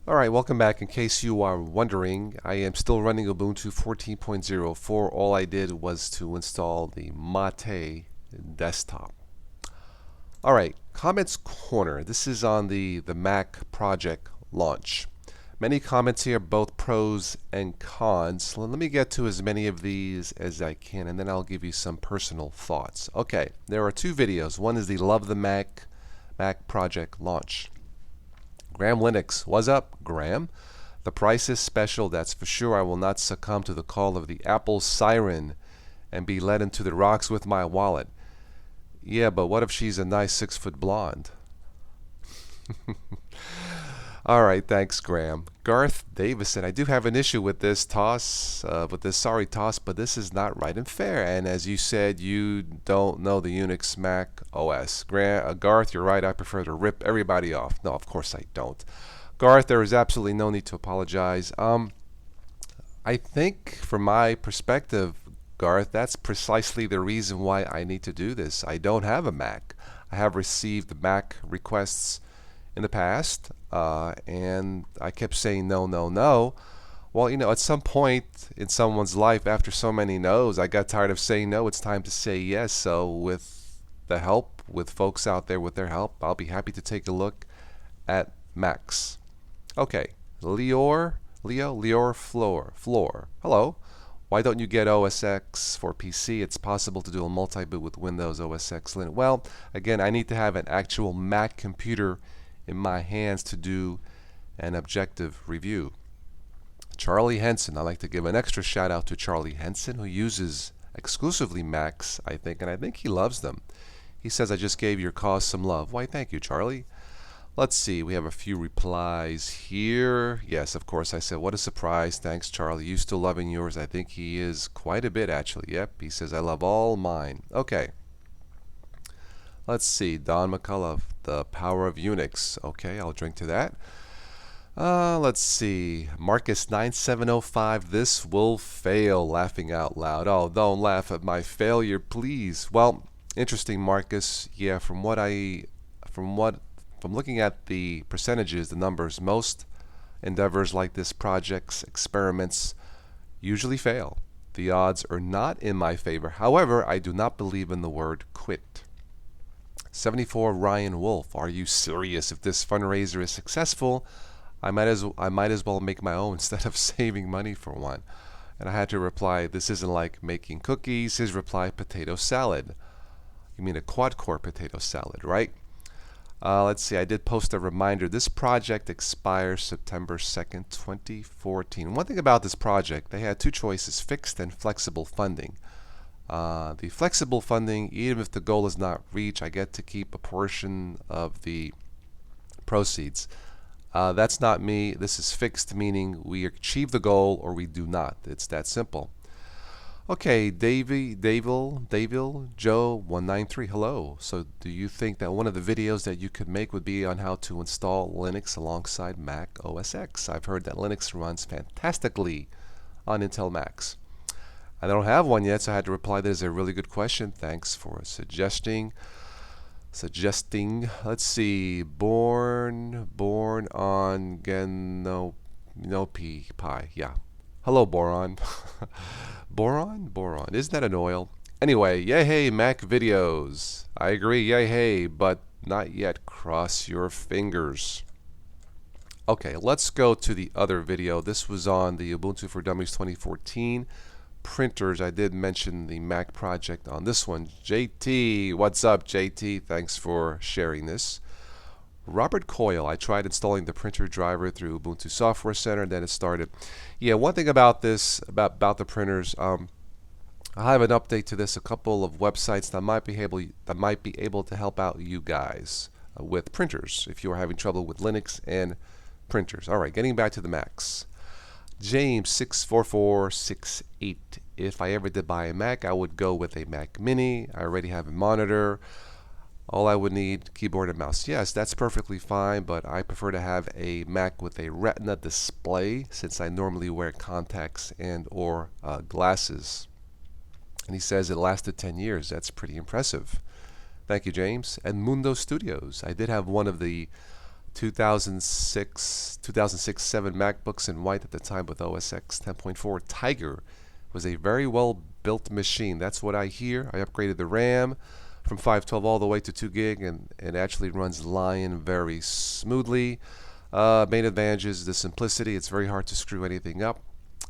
Alright, welcome back. In case you are wondering, I am still running Ubuntu 14.04. All I did was to install the Mate desktop. Alright, Comments Corner. This is on the Mac project launch. Many comments here, both pros and cons. Let me get to as many of these as I can, and then I'll give you some personal thoughts. Okay, there are two videos. One is the Love the Mac project launch. Graham Linux, what's up, Graham? The price is special, that's for sure. I will not succumb to the call of the Apple siren and be led into the rocks with my wallet. Yeah, but what if she's a nice 6-foot blonde? Alright, thanks, Graham. Garth Davison, I do have an issue with this toss, sorry toss, but this is not right and fair. And as you said, you don't know the Unix Mac OS. Garth, you're right, I prefer to rip everybody off. No, of course I don't. Garth, there is absolutely no need to apologize. I think, from my perspective, Garth, that's precisely the reason why I need to do this. I don't have a Mac. I have received Mac requests in the past, and I kept saying no, no, no. Well, at some point in someone's life, after so many no's, I got tired of saying no. It's time to say yes. So with the help, with folks out there with their help, I'll be happy to take a look at Macs. Okay, Leor Floor. Hello. Why don't you get OS X for PC? It's possible to do a multi-boot with Windows OS X Linux. Well, again, I need to have an actual Mac computer in my hands to do an objective review. Charlie Henson, I'd like to give an extra shout out to Charlie Henson, who uses exclusively Macs, I think, and I think he loves them. He says, I just gave your cause some love. Why, thank you, Charlie. Let's see, we have a few replies here. Yes, of course, I said, what a surprise. Thanks, Charlie. You still loving yours? I think he is quite a bit, actually. Yep, he says, I love all mine. Okay. Let's see, Don McCullough, the power of Unix. Okay, I'll drink to that. Let's see, Marcus9705, this will fail, laughing out loud. Oh, don't laugh at my failure, please. Well, interesting, Marcus. Yeah, from looking at the percentages, the numbers, most endeavors like this, projects, experiments, usually fail. The odds are not in my favor. However, I do not believe in the word quit. 74 Ryan Wolf, are you serious? If this fundraiser is successful, I might as well make my own instead of saving money for one. And I had to reply, this isn't like making cookies. His reply, potato salad. You mean a quad-core potato salad, right? Let's see, I did post a reminder. This project expires September 2nd, 2014. One thing about this project, they had two choices, fixed and flexible funding. The flexible funding, even if the goal is not reached, I get to keep a portion of the proceeds. That's not me. This is fixed, meaning we achieve the goal or we do not. It's that simple. Okay, Joe193, hello. So do you think that one of the videos that you could make would be on how to install Linux alongside Mac OS X? I've heard that Linux runs fantastically on Intel Macs. I don't have one yet, so I had to reply that is a really good question. Thanks for suggesting. Let's see. Born on Genopi Pi. Yeah. Hello, Boron. Boron. Isn't that an oil? Anyway, yay hey, Mac videos. I agree, yay hey, but not yet. Cross your fingers. Okay, let's go to the other video. This was on the Ubuntu for Dummies 2014. Printers. I did mention the Mac project on this one. JT, what's up, JT? Thanks for sharing this. Robert Coyle, I tried installing the printer driver through Ubuntu Software Center, and then it started. Yeah, one thing about this, about the printers, I have an update to this. A couple of websites that might be able to help out you guys with printers if you are having trouble with Linux and printers. All right, getting back to the Macs. James64468. If I ever did buy a Mac, I would go with a Mac Mini. I already have a monitor. All I would need, keyboard and mouse. Yes, that's perfectly fine, but I prefer to have a Mac with a Retina display since I normally wear contacts and or glasses. And he says it lasted 10 years. That's pretty impressive. Thank you, James. And Mundo Studios. I did have one of the 2006-7 Macbooks in white at the time with OS X 10.4 Tiger. Was a very well built machine. That's what I hear. I upgraded the RAM from 512 all the way to 2 gig, and it actually runs Lion very smoothly. Main advantage is the simplicity. It's very hard to screw anything up.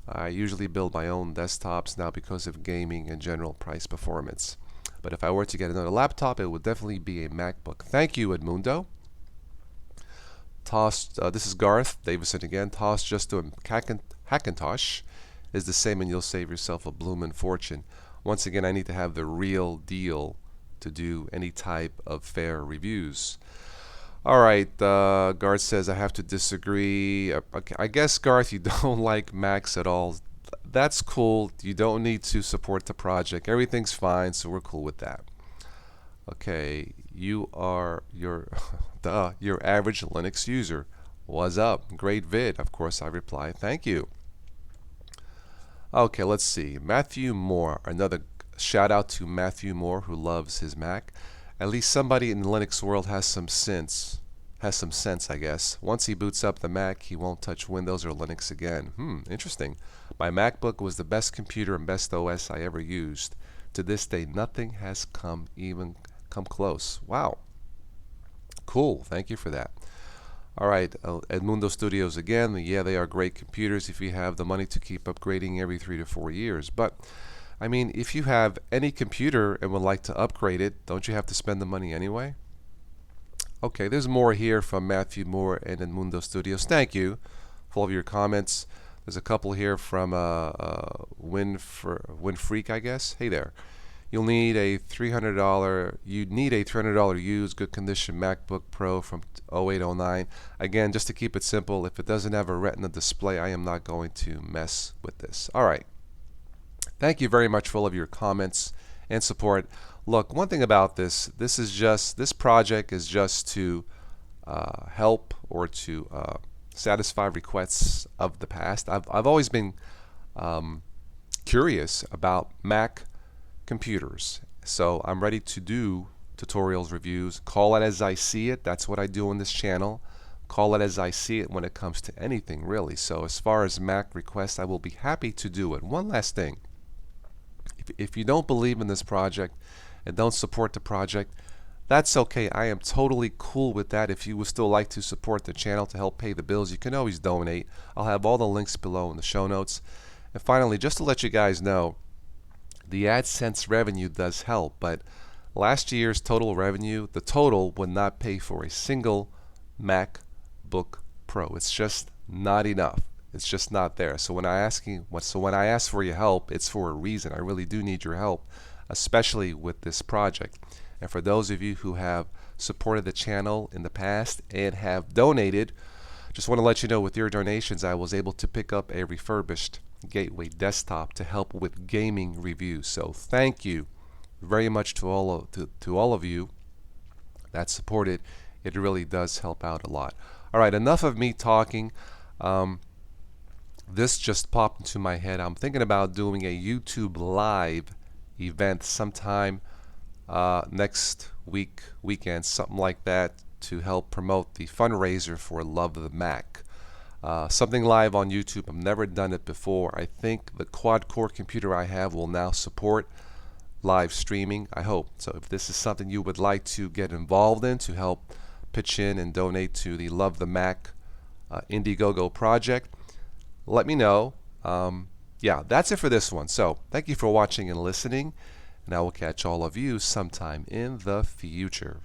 I usually build my own desktops now because of gaming and general price performance. But if I were to get another laptop, it would definitely be a MacBook. Thank you, Edmundo. This is Garth Davison again. Toss just to a Hackintosh is the same, and you'll save yourself a bloomin' fortune. Once again, I need to have the real deal to do any type of fair reviews. All right, Garth says I have to disagree. Okay, I guess, Garth, you don't like Macs at all. That's cool. You don't need to support the project. Everything's fine, so we're cool with that. Okay, you are your average Linux user. What's up? Great vid. Of course, I reply, thank you. Okay, let's see. Matthew Moore. Another shout out to Matthew Moore, who loves his Mac. At least somebody in the Linux world has some sense, I guess. Once he boots up the Mac, he won't touch Windows or Linux again. Interesting. My MacBook was the best computer and best OS I ever used. To this day, nothing has come close. Wow. Cool. Thank you for that. All right, Edmundo Studios again. Yeah, they are great computers if you have the money to keep upgrading every 3 to 4 years. But, I mean, if you have any computer and would like to upgrade it, don't you have to spend the money anyway? Okay, there's more here from Matthew Moore and Edmundo Studios. Thank you for all of your comments. There's a couple here from Winfreak, I guess. Hey there. You'd need a $300 used good condition MacBook Pro from 0809. Again, just to keep it simple, if it doesn't have a Retina display, I am not going to mess with this. All right. Thank you very much for all of your comments and support. Look, one thing about this project is just to help or to satisfy requests of the past. I've always been curious about Mac computers, so I'm ready to do tutorials, reviews. Call it as I see it. That's what I do on this channel. Call it as I see it when it comes to anything, really. So as far as Mac requests, I will be happy to do it. One last thing. If you don't believe in this project and don't support the project, that's okay. I am totally cool with that. If you would still like to support the channel to help pay the bills, you can always donate. I'll have all the links below in the show notes. And finally, just to let you guys know, the AdSense revenue does help, but last year's total revenue, the total would not pay for a single MacBook Pro. It's just not enough. It's just not there. So when I ask for your help, it's for a reason. I really do need your help, especially with this project. And for those of you who have supported the channel in the past and have donated, just want to let you know with your donations, I was able to pick up a refurbished Gateway desktop to help with gaming reviews. So thank you very much to all of you that supported. It really does help out a lot. All right, enough of me talking. This just popped into my head. I'm thinking about doing a YouTube live event sometime next weekend, something like that, to help promote the fundraiser for Love the Mac. Something live on YouTube. I've never done it before. I think the quad-core computer I have will now support live streaming, I hope. So if this is something you would like to get involved in to help pitch in and donate to the Love the Mac Indiegogo project, let me know. Yeah, that's it for this one. So thank you for watching and listening, and I will catch all of you sometime in the future.